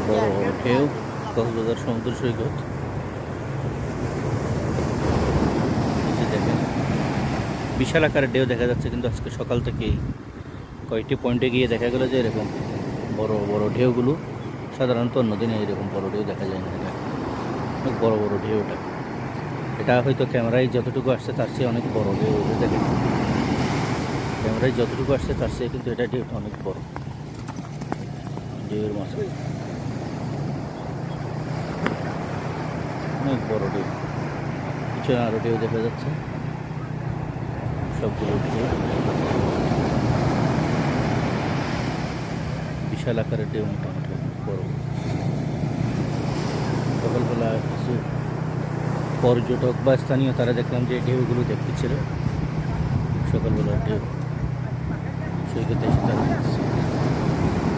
বড় ঢেউ, কক্সবাজার সমুদ্র সৈকত। এই যে দেখেন বিশাল আকারের ঢেউ দেখা যাচ্ছে, কিন্তু আজকে সকাল থেকেই কয়েকটি পয়েন্টে গিয়ে দেখা গেল যে এরকম বড় বড় ঢেউগুলো সাধারণত অন্যদিনে এরকম বড় ঢেউ দেখা যায় না। এটা অনেক বড় বড় ঢেউ। এটা হয়তো ক্যামেরায় যতটুকু আসছে তার চেয়ে অনেক বড় ঢেউ। দেখেন ক্যামেরায় যতটুকু আসছে তার চেয়ে কিন্তু এটা ঢেউটা অনেক বড়। ঢেউয়ের মাছ অনেক বড় ঢেউ, পিছনে আরো ঢেউ দেখা যাচ্ছে, সবগুলো ঢেউ বিশাল আকারের ঢেউ, মোটামুটি বড়। সকালবেলা কিছু পর্যটক বা স্থানীয় তারা দেখলাম যে ঢেউগুলো দেখতেছিল, সকালবেলার ঢেউ সৈকতে এসে তারা দেখছে।